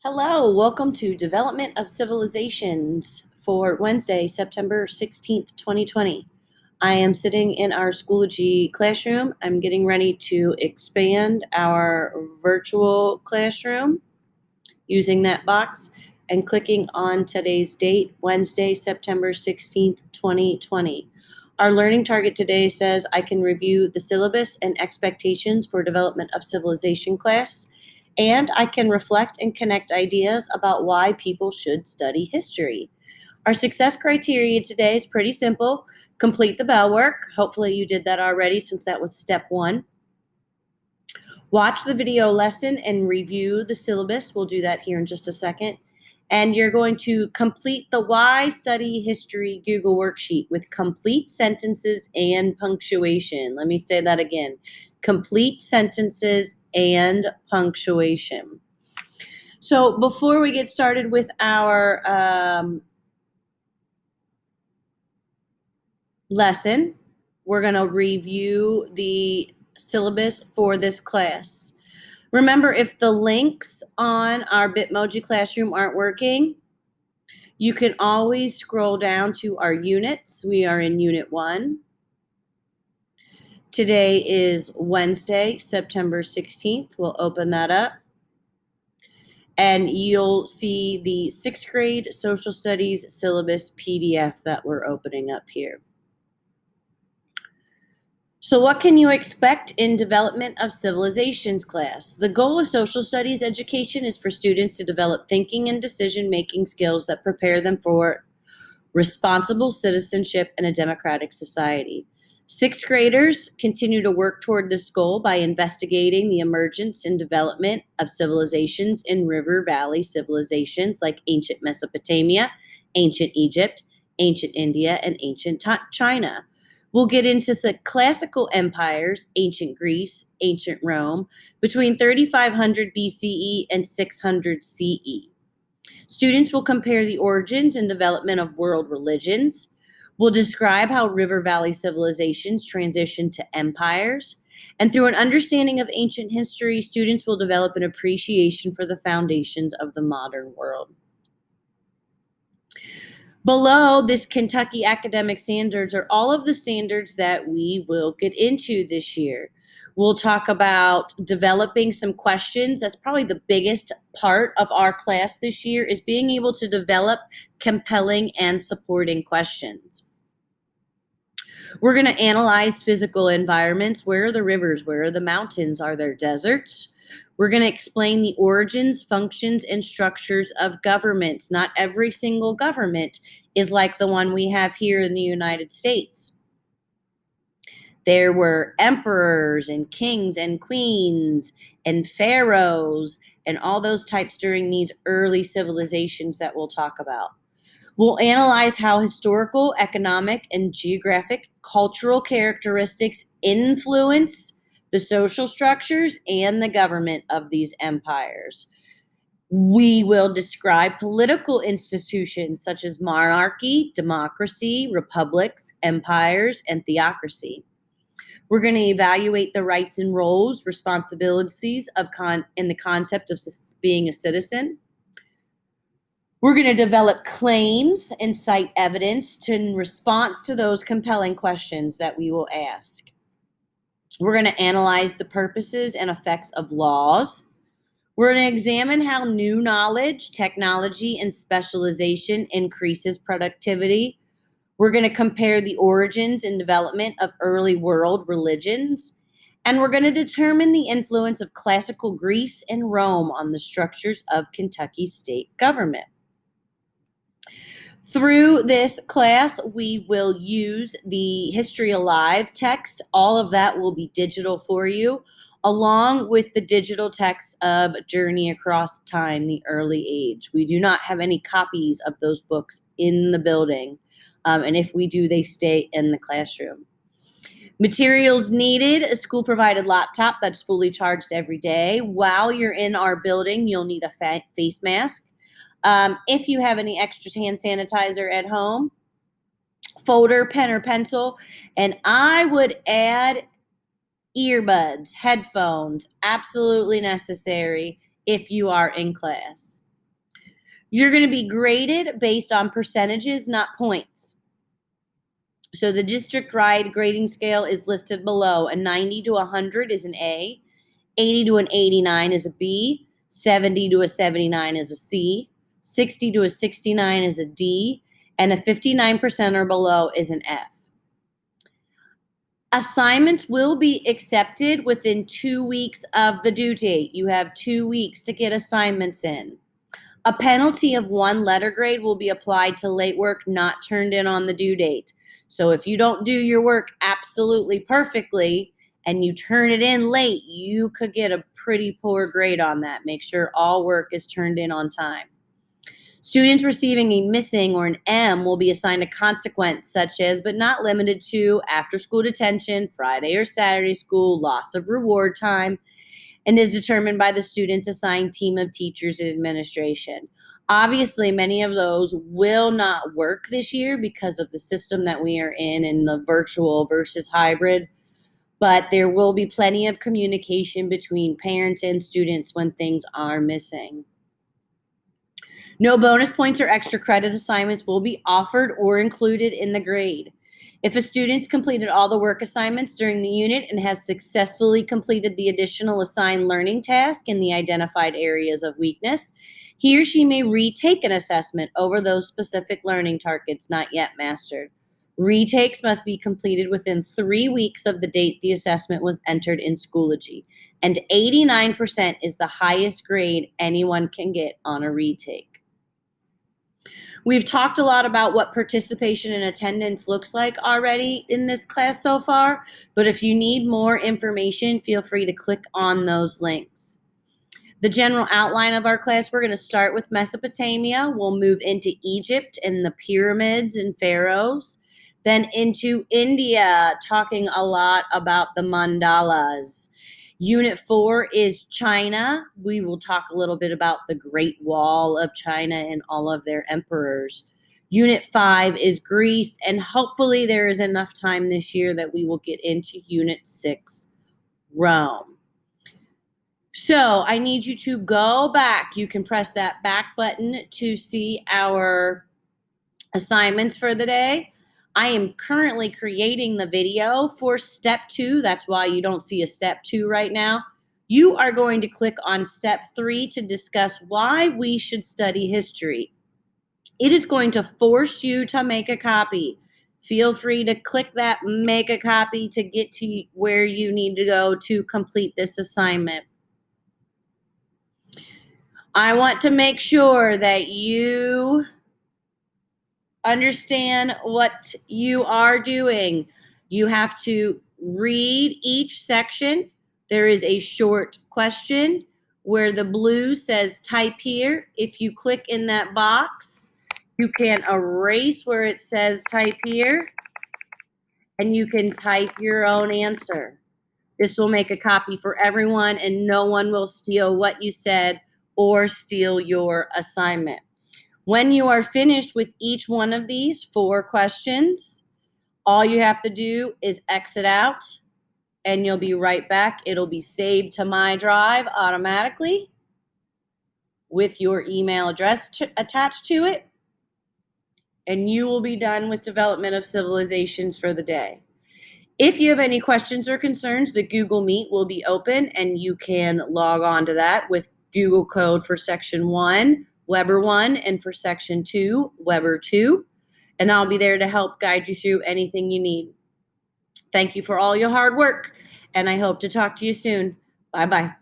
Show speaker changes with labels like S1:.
S1: Hello, welcome to Development of Civilizations for Wednesday, September 16th, 2020. I am sitting in our Schoology classroom. I'm getting ready to expand our virtual classroom using that box and clicking on today's date, Wednesday, September 16th, 2020. Our learning target today says I can review the syllabus and expectations for Development of Civilization class, and I can reflect and connect ideas about why people should study history. Our success criteria today is pretty simple. Complete the bell work. Hopefully you did that already since that was step one. Watch the video lesson and review the syllabus. We'll do that here in just a second. And you're going to complete the Why Study History Google worksheet with complete sentences and punctuation. Let me say that again. Complete sentences and punctuation. So before we get started with our lesson, we're going to review the syllabus for this class. Remember, if the links on our Bitmoji Classroom aren't working, you can always scroll down to our units. We are in Unit 1. Today is Wednesday, September 16th. We'll open that up. And you'll see the 6th grade Social Studies syllabus PDF that we're opening up here. So what can you expect in Development of Civilizations class? The goal of social studies education is for students to develop thinking and decision-making skills that prepare them for responsible citizenship in a democratic society. 6th graders continue to work toward this goal by investigating the emergence and development of civilizations in river valley civilizations like ancient Mesopotamia, ancient Egypt, ancient India, and ancient China. We'll get into the classical empires, ancient Greece, ancient Rome, between 3500 BCE and 600 CE. Students will compare the origins and development of world religions. We'll describe how river valley civilizations transitioned to empires. And through an understanding of ancient history, students will develop an appreciation for the foundations of the modern world. Below this Kentucky academic standards are all of the standards that we will get into this year. We'll talk about developing some questions. That's probably the biggest part of our class this year, is being able to develop compelling and supporting questions. We're going to analyze physical environments. Where are the rivers? Where are the mountains? Are there deserts? We're going to explain the origins, functions, and structures of governments. Not every single government is like the one we have here in the United States. There were emperors and kings and queens and pharaohs and all those types during these early civilizations that we'll talk about. We'll analyze how historical, economic, and geographic cultural characteristics influence the social structures and the government of these empires. We will describe political institutions such as monarchy, democracy, republics, empires, and theocracy. We're going to evaluate the rights and roles, responsibilities in the concept of being a citizen. We're going to develop claims and cite evidence in response to those compelling questions that we will ask. We're going to analyze the purposes and effects of laws. We're going to examine how new knowledge, technology, and specialization increases productivity. We're going to compare the origins and development of early world religions. And we're going to determine the influence of classical Greece and Rome on the structures of Kentucky's state government. Through this class, we will use the History Alive text. All of that will be digital for you, along with the digital text of Journey Across Time, The Early Age. We do not have any copies of those books in the building, and if we do, they stay in the classroom. Materials needed: a school-provided laptop that's fully charged every day. While you're in our building, you'll need a face mask. If you have any extra hand sanitizer at home, folder, pen, or pencil, and I would add earbuds, headphones, absolutely necessary if you are in class. You're going to be graded based on percentages, not points. So the district-wide grading scale is listed below. A 90 to 100 is an A, 80 to an 89 is a B, 70 to a 79 is a C, 60 to a 69 is a D, and a 59% or below is an F. Assignments will be accepted within 2 weeks of the due date. You have 2 weeks to get assignments in. A penalty of 1 letter grade will be applied to late work not turned in on the due date. So if you don't do your work absolutely perfectly and you turn it in late, you could get a pretty poor grade on that. Make sure all work is turned in on time. Students receiving a missing or an M will be assigned a consequence, such as, but not limited to, after-school detention, Friday or Saturday school, loss of reward time, and is determined by the student's assigned team of teachers and administration. Obviously, many of those will not work this year because of the system that we are in and the virtual versus hybrid, but there will be plenty of communication between parents and students when things are missing. No bonus points or extra credit assignments will be offered or included in the grade. If a student's completed all the work assignments during the unit and has successfully completed the additional assigned learning task in the identified areas of weakness, he or she may retake an assessment over those specific learning targets not yet mastered. Retakes must be completed within 3 weeks of the date the assessment was entered in Schoology, and 89% is the highest grade anyone can get on a retake. We've talked a lot about what participation and attendance looks like already in this class so far, but if you need more information, feel free to click on those links. The general outline of our class, we're going to start with Mesopotamia. We'll move into Egypt and the pyramids and pharaohs, then into India, talking a lot about the mandalas. Unit 4 is China. We will talk a little bit about the Great Wall of China and all of their emperors. Unit 5 is Greece, and hopefully there is enough time this year that we will get into Unit 6, Rome. So I need you to go back. You can press that back button to see our assignments for the day. I am currently creating the video for step 2. That's why you don't see a step 2 right now. You are going to click on step 3 to discuss why we should study history. It is going to force you to make a copy. Feel free to click that make a copy to get to where you need to go to complete this assignment. I want to make sure that you understand what you are doing. You have to read each section. There is a short question where the blue says type here. If you click in that box, you can erase where it says type here, and you can type your own answer. This will make a copy for everyone, and no one will steal what you said or steal your assignment. When you are finished with each one of these 4 questions, all you have to do is exit out, and you'll be right back. It'll be saved to my drive automatically with your email address attached to it, and you will be done with Development of Civilizations for the day. If you have any questions or concerns, the Google Meet will be open, and you can log on to that with Google Code for Section 1, Weber 1, and for Section 2, Weber 2. And I'll be there to help guide you through anything you need. Thank you for all your hard work, and I hope to talk to you soon. Bye-bye.